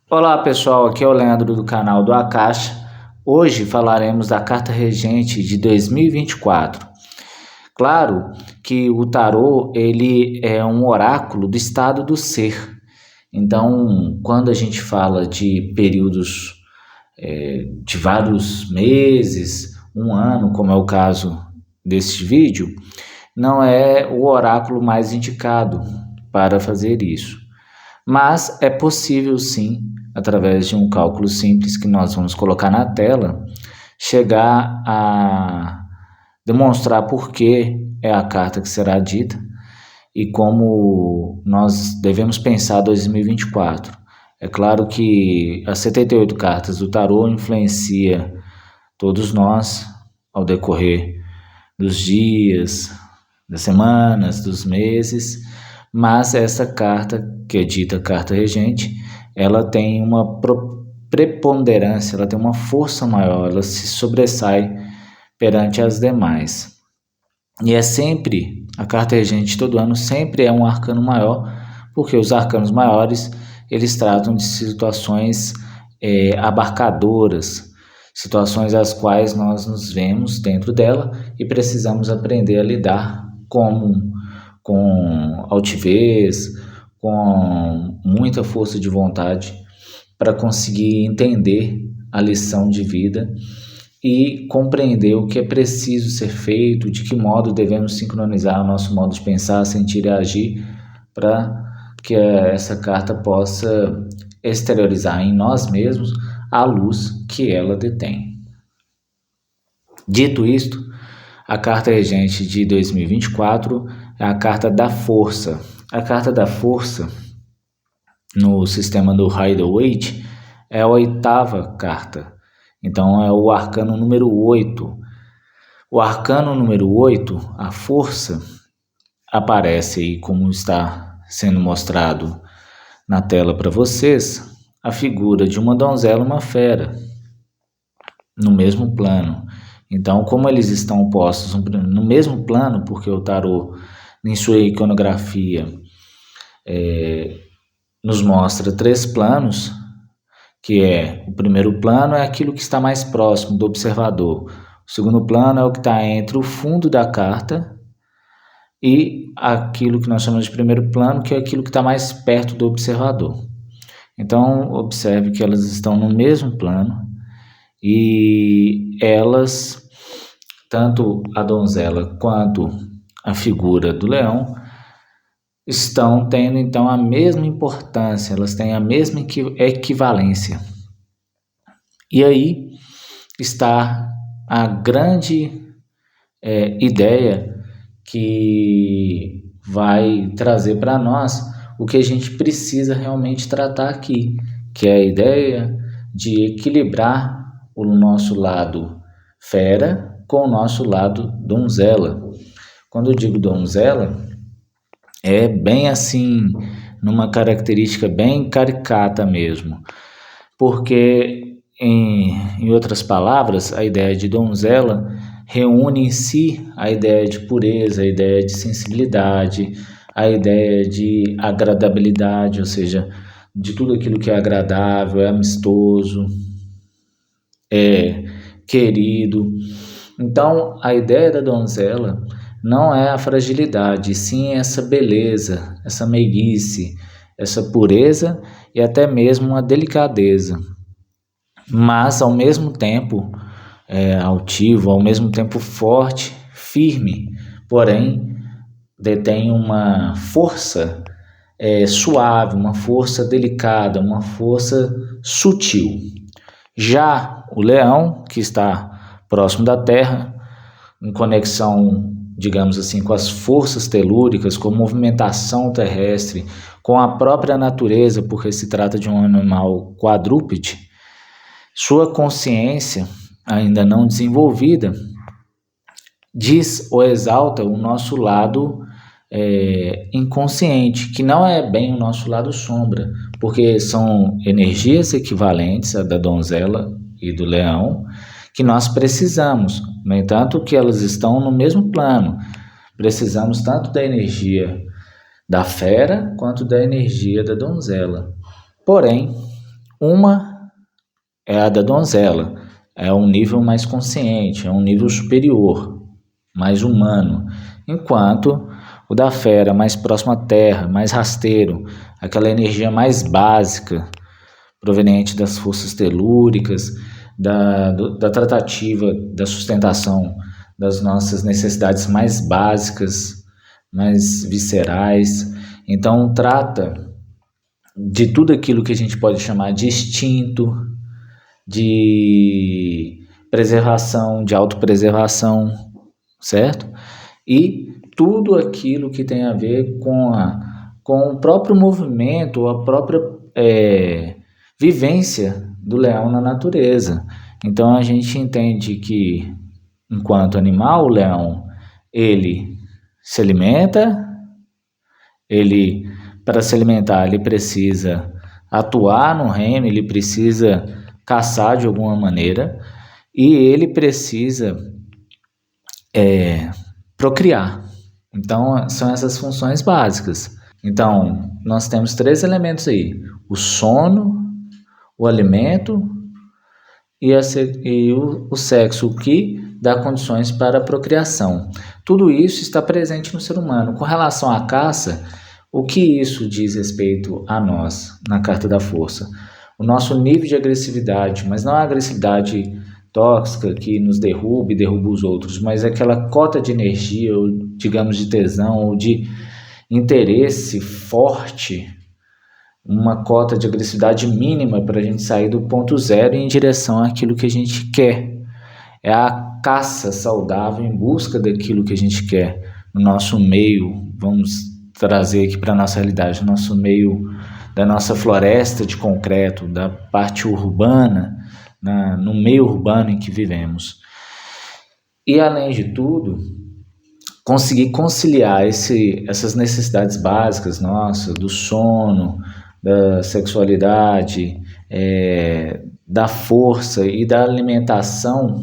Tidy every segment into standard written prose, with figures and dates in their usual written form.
Olá pessoal, aqui é o Leandro do canal do Akasha. Hoje falaremos da carta regente de 2024. Claro que o tarô ele é um oráculo do estado do ser. Então, quando a gente fala de períodos de vários meses, um ano, como é o caso deste vídeo, não é o oráculo mais indicado para fazer isso. Mas é possível sim, através de um cálculo simples que nós vamos colocar na tela, chegar a demonstrar por que é a carta que será dita e como nós devemos pensar 2024. É claro que as 78 cartas do tarô influencia todos nós ao decorrer dos dias, das semanas, dos meses, mas essa carta, que é dita carta regente, ela tem uma preponderância, ela tem uma força maior, ela se sobressai perante as demais. E é sempre, a carta regente todo ano sempre é um arcano maior, porque os arcanos maiores, eles tratam de situações abarcadoras, situações às quais nós nos vemos dentro dela e precisamos aprender a lidar com altivez, com muita força de vontade para conseguir entender a lição de vida e compreender o que é preciso ser feito, de que modo devemos sincronizar o nosso modo de pensar, sentir e agir para que essa carta possa exteriorizar em nós mesmos a luz que ela detém. Dito isto, a carta regente de 2024 é a carta da força. A carta da força, no sistema do Rider-Waite, é a oitava carta. Então, é o arcano número 8. O arcano número 8, a força, aparece aí como está sendo mostrado na tela para vocês, a figura de uma donzela e uma fera, no mesmo plano. Então, como eles estão postos no mesmo plano, porque o tarô, em sua iconografia, nos mostra 3 planos, que é, o primeiro plano é aquilo que está mais próximo do observador, o segundo plano é o que está entre o fundo da carta e aquilo que nós chamamos de primeiro plano, que é aquilo que está mais perto do observador. Então, observe que elas estão no mesmo plano e elas, tanto a donzela quanto a figura do leão, estão tendo então a mesma importância, elas têm a mesma equivalência. E aí está a grande ideia que vai trazer para nós o que a gente precisa realmente tratar aqui, que é a ideia de equilibrar o nosso lado fera com o nosso lado donzela. Quando eu digo donzela, é bem assim, numa característica bem caricata mesmo, porque, em outras palavras, a ideia de donzela reúne em si a ideia de pureza, a ideia de sensibilidade, a ideia de agradabilidade, ou seja, de tudo aquilo que é agradável, é amistoso, é querido. Então, a ideia da donzela não é a fragilidade, sim essa beleza, essa meiguice, essa pureza e até mesmo uma delicadeza. Mas, ao mesmo tempo, altivo, ao mesmo tempo forte, firme, porém detém uma força suave, uma força delicada, uma força sutil. Já o leão, que está próximo da terra, em conexão, digamos assim, com as forças telúricas, com a movimentação terrestre, com a própria natureza, porque se trata de um animal quadrúpede, sua consciência, ainda não desenvolvida, diz ou exalta o nosso lado inconsciente, que não é bem o nosso lado sombra, porque são energias equivalentes à da donzela e do leão, que nós precisamos. No entanto, que elas estão no mesmo plano. Precisamos tanto da energia da fera quanto da energia da donzela. Porém, Uma é a da donzela, é um nível mais consciente, é um nível superior, mais humano, enquanto o da fera, mais próximo à terra, mais rasteiro, aquela energia mais básica, proveniente das forças telúricas, da tratativa da sustentação das nossas necessidades mais básicas, mais viscerais. Então, trata de tudo aquilo que a gente pode chamar de instinto, de preservação, de autopreservação, certo? E tudo aquilo que tem a ver com o próprio movimento, a própria vivência do leão na natureza. Então a gente entende que, enquanto animal, o leão, ele se alimenta, para se alimentar, ele precisa atuar no reino, ele precisa caçar de alguma maneira e ele precisa procriar. Então, são essas funções básicas. Então, nós temos 3 elementos aí: o sono, o alimento e o sexo, o que dá condições para a procriação. Tudo isso está presente no ser humano. Com relação à caça, o que isso diz respeito a nós na Carta da Força? O nosso nível de agressividade, mas não a agressividade tóxica que nos derruba e derruba os outros, mas aquela cota de energia, ou digamos de tesão, ou de interesse forte, uma cota de agressividade mínima para a gente sair do ponto zero em direção àquilo que a gente quer. É a caça saudável em busca daquilo que a gente quer no nosso meio. Vamos trazer aqui para a nossa realidade, no nosso meio da nossa floresta de concreto, da parte urbana, no meio urbano em que vivemos. E, além de tudo, conseguir conciliar essas necessidades básicas nossas, do sono, da sexualidade, da força e da alimentação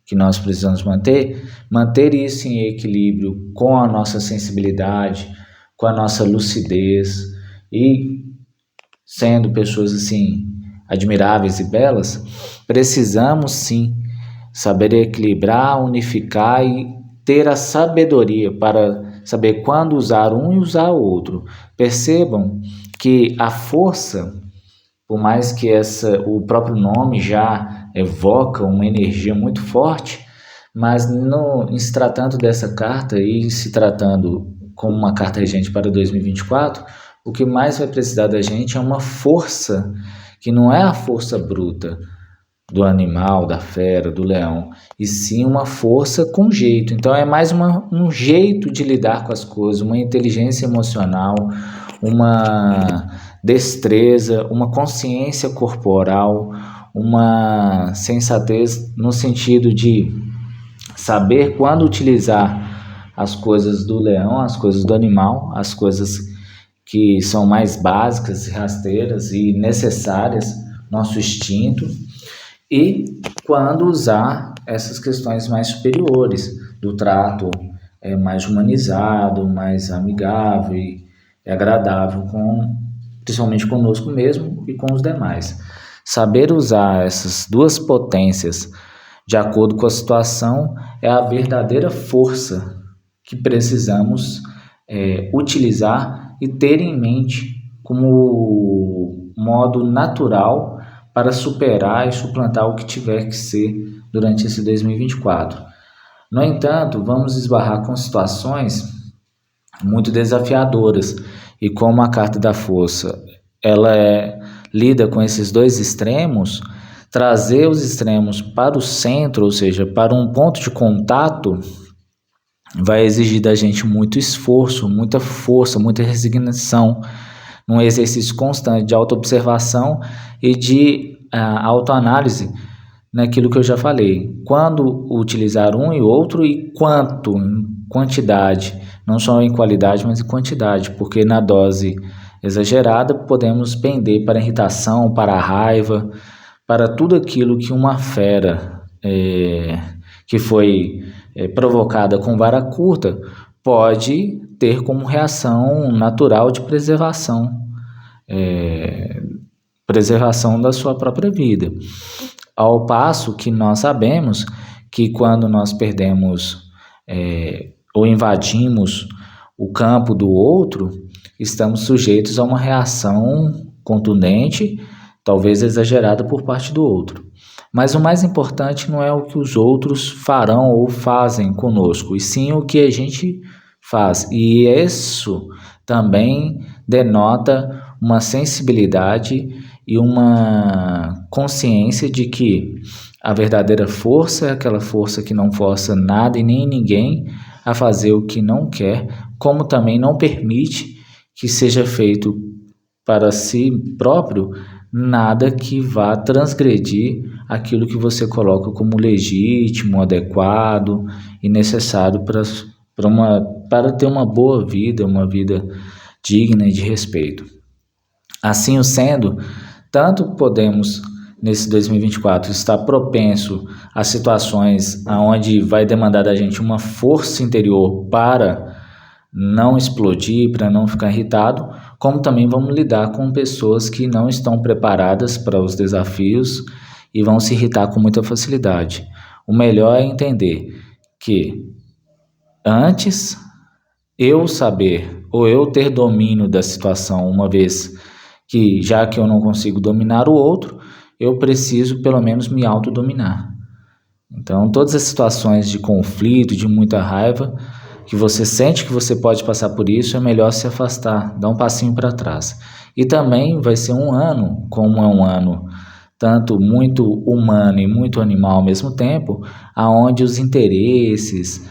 que nós precisamos manter isso em equilíbrio com a nossa sensibilidade, com a nossa lucidez e sendo pessoas assim admiráveis e belas, precisamos sim saber equilibrar, unificar e ter a sabedoria para saber quando usar um e usar o outro. Percebam que a força, por mais que o próprio nome já evoca uma energia muito forte, mas em se tratando dessa carta e se tratando como uma carta regente para 2024, o que mais vai precisar da gente é uma força que não é a força bruta do animal, da fera, do leão, e sim uma força com jeito. Então é mais um jeito de lidar com as coisas, uma inteligência emocional, uma destreza, uma consciência corporal, uma sensatez no sentido de saber quando utilizar as coisas do leão, as coisas do animal, as coisas que são mais básicas, rasteiras e necessárias, nosso instinto, e quando usar essas questões mais superiores, do trato mais humanizado, mais amigável e agradável, principalmente conosco mesmo e com os demais. Saber usar essas duas potências de acordo com a situação é a verdadeira força que precisamos utilizar e ter em mente como modo natural para superar e suplantar o que tiver que ser durante esse 2024. No entanto, vamos esbarrar com situações muito desafiadoras e como a Carta da Força ela lida com esses dois extremos, trazer os extremos para o centro, ou seja, para um ponto de contato, vai exigir da gente muito esforço, muita força, muita resignação, num exercício constante de autoobservação e de autoanálise naquilo que eu já falei. Quando utilizar um e outro e quanto, em quantidade, não só em qualidade, mas em quantidade, porque na dose exagerada podemos pender para a irritação, para a raiva, para tudo aquilo que uma fera que foi provocada com vara curta pode ter como reação natural de preservação, preservação da sua própria vida. Ao passo que nós sabemos que quando nós perdemos ou invadimos o campo do outro, estamos sujeitos a uma reação contundente, talvez exagerada por parte do outro. Mas o mais importante não é o que os outros farão ou fazem conosco, e sim o que a gente faz. E isso também denota uma sensibilidade e uma consciência de que a verdadeira força é aquela força que não força nada e nem ninguém a fazer o que não quer, como também não permite que seja feito para si próprio nada que vá transgredir aquilo que você coloca como legítimo, adequado e necessário para ter uma boa vida, uma vida digna e de respeito. Assim o sendo, tanto podemos, nesse 2024, estar propenso a situações onde vai demandar da gente uma força interior para não explodir, para não ficar irritado, como também vamos lidar com pessoas que não estão preparadas para os desafios e vão se irritar com muita facilidade. O melhor é entender que antes eu saber ou eu ter domínio da situação, uma vez que já que eu não consigo dominar o outro, eu preciso pelo menos me autodominar. Então, todas as situações de conflito, de muita raiva, que você sente que você pode passar por isso, é melhor se afastar, dar um passinho para trás. E também vai ser um ano, como é um ano tanto muito humano e muito animal ao mesmo tempo, aonde os interesses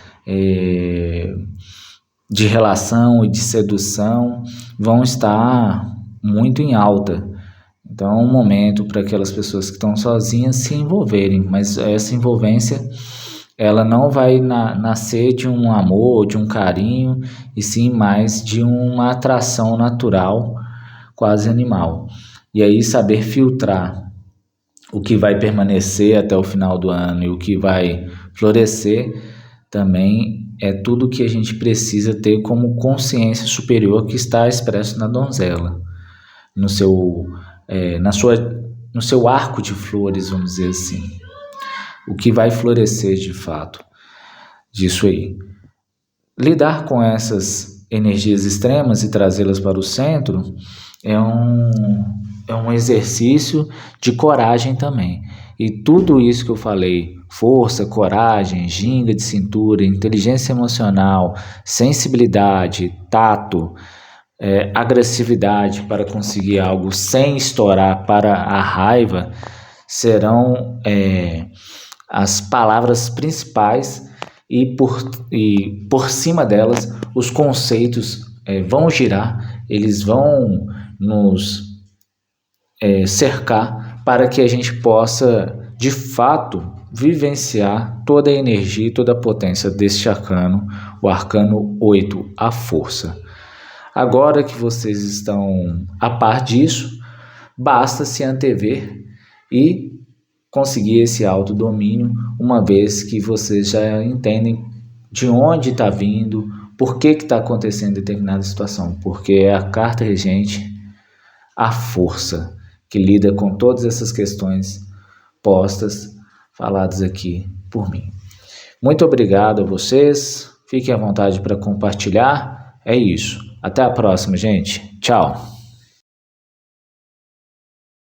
de relação e de sedução vão estar muito em alta. Então é um momento para aquelas pessoas que estão sozinhas se envolverem, mas essa envolvência ela não vai nascer de um amor, de um carinho, e sim mais de uma atração natural, quase animal. E aí saber filtrar o que vai permanecer até o final do ano e o que vai florescer também é tudo que a gente precisa ter como consciência superior que está expresso na donzela, no seu arco de flores, vamos dizer assim. O que vai florescer de fato disso aí. Lidar com essas energias extremas e trazê-las para o centro é um exercício de coragem também. E tudo isso que eu falei, força, coragem, ginga de cintura, inteligência emocional, sensibilidade, tato, agressividade para conseguir algo sem estourar para a raiva, serão as palavras principais e por cima delas os conceitos vão girar, eles vão nos cercar para que a gente possa de fato vivenciar toda a energia e toda a potência deste arcano, o arcano 8, a força. Agora que vocês estão a par disso, basta se antever e conseguir esse autodomínio, uma vez que vocês já entendem de onde está vindo, por que está acontecendo determinada situação, porque é a carta regente, a força, que lida com todas essas questões postas, faladas aqui por mim. Muito obrigado a vocês, fiquem à vontade para compartilhar, é isso. Até a próxima, gente. Tchau.